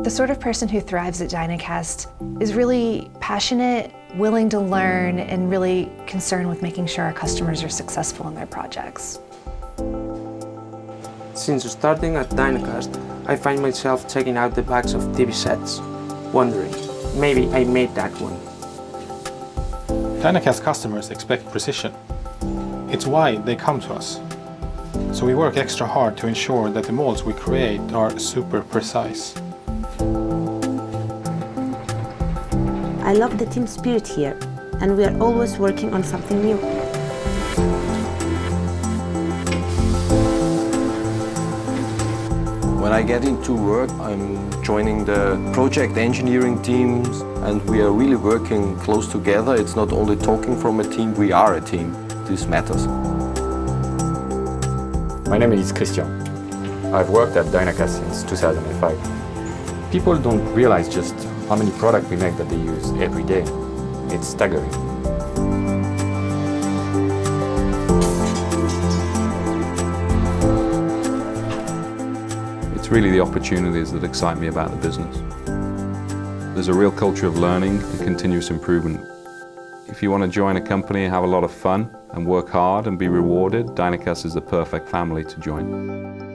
The sort of person who thrives at Dynacast is really passionate, willing to learn, and really concerned with making sure our customers are successful in their projects. Since starting at Dynacast, I find myself checking out the backs of TV sets, wondering, maybe I made that one. Dynacast customers expect precision. It's why they come to us. So we work extra hard to ensure that the molds we create are super precise. I love the team spirit here, and we are always working on something new. When I get into work, I'm joining the project engineering teams, and we are really working close together. It's not only talking from a team, we are a team. This matters. My name is Christian. I've worked at Dynacast since 2005. People don't realize just how many products we make that they use every day. It's staggering. It's really the opportunities that excite me about the business. There's a real culture of learning and continuous improvement. If you want to join a company, have a lot of fun and work hard and be rewarded, Dynacast is the perfect family to join.